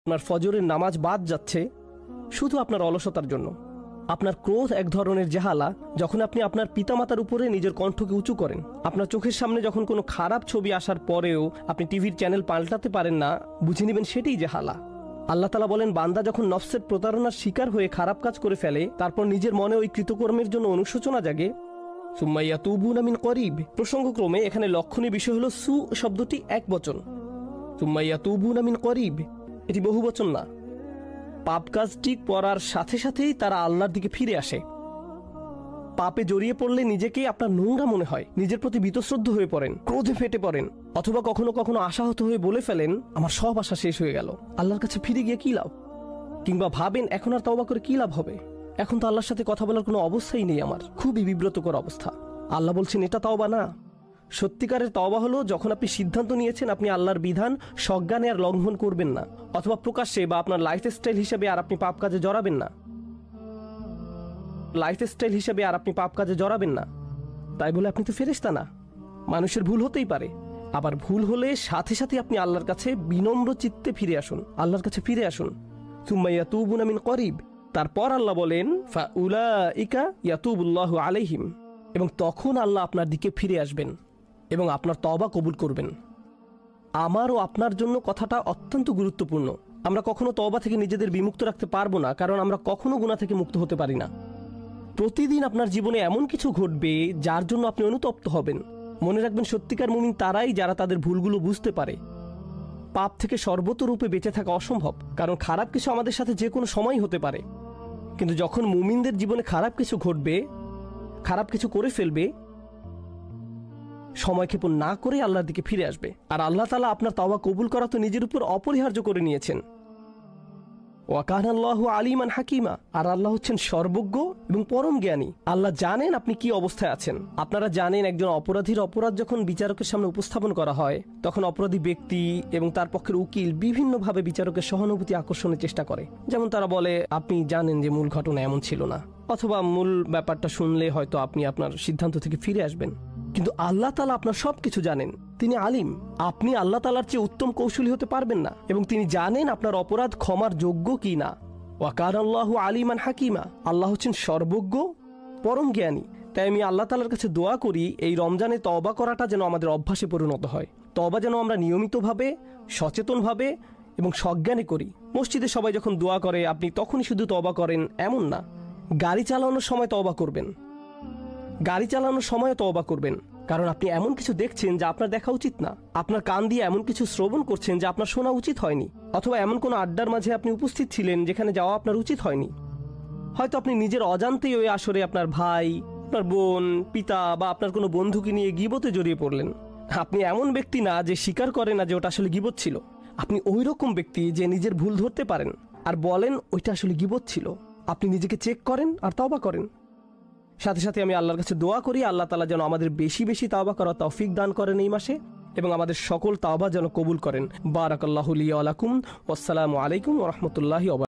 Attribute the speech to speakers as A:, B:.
A: আপনার ফজরের নামাজ বাদ যাচ্ছে শুধু আপনার অলসতার জন্য। আপনার ক্রোধ এক ধরনের জাহালা, যখন আপনি আপনার পিতামাতার উপরে নিজের কণ্ঠকে উঁচু করেন। আপনার চোখের সামনে যখন কোনো খারাপ ছবি আসার পরেও আপনি টিভির চ্যানেল পাল্টাতে পারেন না, বুঝে নেবেন সেটাই জাহালা। আল্লাহ তাআলা বলেন, বান্দা যখন নফসের প্রতারণার শিকার হয়ে খারাপ কাজ করে ফেলে, তারপর নিজের মনে ওই কৃতকর্মের জন্য অনুশোচনা জাগে, সুম্মা ইয়াতুবুনা মিন করিব। প্রসঙ্গক্রমে এখানে লক্ষণীয় বিষয় হলো সু শব্দটি একবচন, সুম্মা ইয়াতুবুনা মিন করিব এটি বহুবচন না। পাপ কাজটি করার সাথে সাথেই তারা আল্লাহর দিকে ফিরে আসে। পাপে জড়িয়ে পড়লে নিজেকেই আপনার নোংরা মনে হয়, নিজের প্রতি বীতশ্রদ্ধ হয়ে পড়েন, ক্রোধে ফেটে পড়েন, অথবা কখনো কখনো আশাহত হয়ে বলে ফেলেন, আমার সব আশা শেষ হয়ে গেল, আল্লাহর কাছে ফিরে গিয়ে কি লাভ। কিংবা ভাবেন, এখন আর তওবা করে কি লাভ হবে, এখন তো আল্লাহর সাথে কথা বলার কোনো অবস্থাই নেই আমার। খুবই বিব্রতকর অবস্থা। আল্লাহ বলছেন, এটা তওবা না। সত্যিকারের তওবা হলো যখন আপনি সিদ্ধান্ত নিয়েছেন আপনি আল্লাহর বিধান সজ্ঞানে আর লঙ্ঘন করবেন না, অথবা প্রকাশ্যে বা আপনার লাইফস্টাইল হিসেবে আর আপনি পাপ কাজে জড়াবেন না। তাই বলে আপনি তো ফেরেশতা না, মানুষের ভুল হতেই পারে। আবার ভুল হলে সাথে সাথে আপনি আল্লাহর কাছে বিনম্র চিত্তে ফিরে আসুন, আল্লাহর কাছে ফিরে আসুন। সুম্মা ইয়াতুবুনা মিন করিব। তারপর আল্লাহ বলেন, ফাউলাইকা ইয়াতুবুল্লাহু আলাইহিম, এবং তখন আল্লাহ আপনার দিকে ফিরে আসবেন এবং আপনার তওবা কবুল করবেন। আমার ও আপনার জন্য কথাটা অত্যন্ত গুরুত্বপূর্ণ। আমরা কখনো তওবা থেকে নিজেদের বিমুক্ত রাখতে পারবো না, কারণ আমরা কখনো গুনাহ থেকে মুক্ত হতে পারি না। প্রতিদিন আপনার জীবনে এমন কিছু ঘটবে যার জন্য আপনি অনুতপ্ত হবেন। মনে রাখবেন, সত্যিকার মুমিন তারাই যারা তাদের ভুলগুলো বুঝতে পারে। পাপ থেকে সর্বতরূপে বেঁচে থাকা অসম্ভব, কারণ খারাপ কিছু আমাদের সাথে যে কোনো সময় হতে পারে। কিন্তু যখন মুমিনদের জীবনে খারাপ কিছু ঘটবে, খারাপ কিছু করে ফেলবে, সময়ক্ষেপণ না করে আল্লাহর দিকে ফিরে আসবে। আর আল্লাহ তাআলা আপনার তওবা কবুল করা তো নিজের উপর অপরিহার্য করে নিয়েছেন। ওয়া কানা আল্লাহু আলিমান হাকিমা। আর আল্লাহ হচ্ছেন সর্বজ্ঞ এবং পরম জ্ঞানী। আল্লাহ জানেন আপনি কি অবস্থায় আছেন। আপনারা জানেন, একজন অপরাধীর অপরাধ যখন বিচারকের সামনে উপস্থাপন করা হয়, তখন অপরাধী ব্যক্তি এবং তার পক্ষের উকিল বিভিন্নভাবে বিচারকের সহানুভূতি আকর্ষণের চেষ্টা করে। যেমন তারা বলে, আপনি জানেন যে মূল ঘটনা এমন ছিল না, অথবা মূল ব্যাপারটা শুনলে হয়তো আপনি আপনার সিদ্ধান্ত থেকে ফিরে আসবেন। কিন্তু আল্লাহ তাআলা আপনার সবকিছু জানেন, তিনি আলিম। আপনি আল্লাহ তাআলার চেয়ে উত্তম কৌশলী হতে পারবেন না, এবং তিনি জানেন আপনার অপরাধ ক্ষমার যোগ্য কি না। ওয়া কানা আল্লাহু আলিমান হাকিমা। আল্লাহ হচ্ছেন সর্বজ্ঞ, পরম জ্ঞানী। তাই আমি আল্লাহ তাআলার কাছে দোয়া করি, এই রমজানে তওবা করাটা যেন আমাদের অভ্যাসে পরিণত হয়। তওবা যেন আমরা নিয়মিতভাবে, সচেতনভাবে এবং সজ্ঞানে করি। মসজিদে সবাই যখন দোয়া করে আপনি তখনই শুধু তওবা করেন এমন না। গাড়ি চালানোর সময় তওবা করবেন, গাড়ি চালানোর সময় তওবা করবেন, কারণ আপনি এমন কিছু দেখছেন যা আপনার দেখা উচিত না। আপনার কান দিয়ে এমন কিছু শ্রবণ করছেন যা আপনার শোনা উচিত হয়নি, অথবা এমন কোনো আড্ডার মাঝে আপনি উপস্থিত ছিলেন যেখানে যাওয়া আপনার উচিত হয়নি। হয়তো আপনি নিজের অজান্তেই ওই আসরে আপনার ভাই, আপনার বোন, পিতা বা আপনার কোনো বন্ধুকে নিয়ে গীবতে জড়িয়ে পড়লেন। আপনি এমন ব্যক্তি না যে স্বীকার করে না যে ওটা আসলে গীবত ছিল। আপনি ওই রকম ব্যক্তি যে নিজের ভুল ধরতে পারেন আর বলেন ওইটা আসলে গীবত ছিল। আপনি নিজেকে চেক করেন আর তওবা করেন। সাথে সাথে আমি আল্লাহর কাছে দোয়া করি, আল্লাহ তাআলা যেন আমাদের বেশি বেশি তাওবা করার তৌফিক দান করেন এই মাসে, এবং আমাদের সকল তাওবা যেন কবুল করেন। বারাকাল্লাহু লি ওয়া লাকুম। ওয়াসসালামু আলাইকুম ওয়া রাহমাতুল্লাহি ওয়া বারাকাতুহু।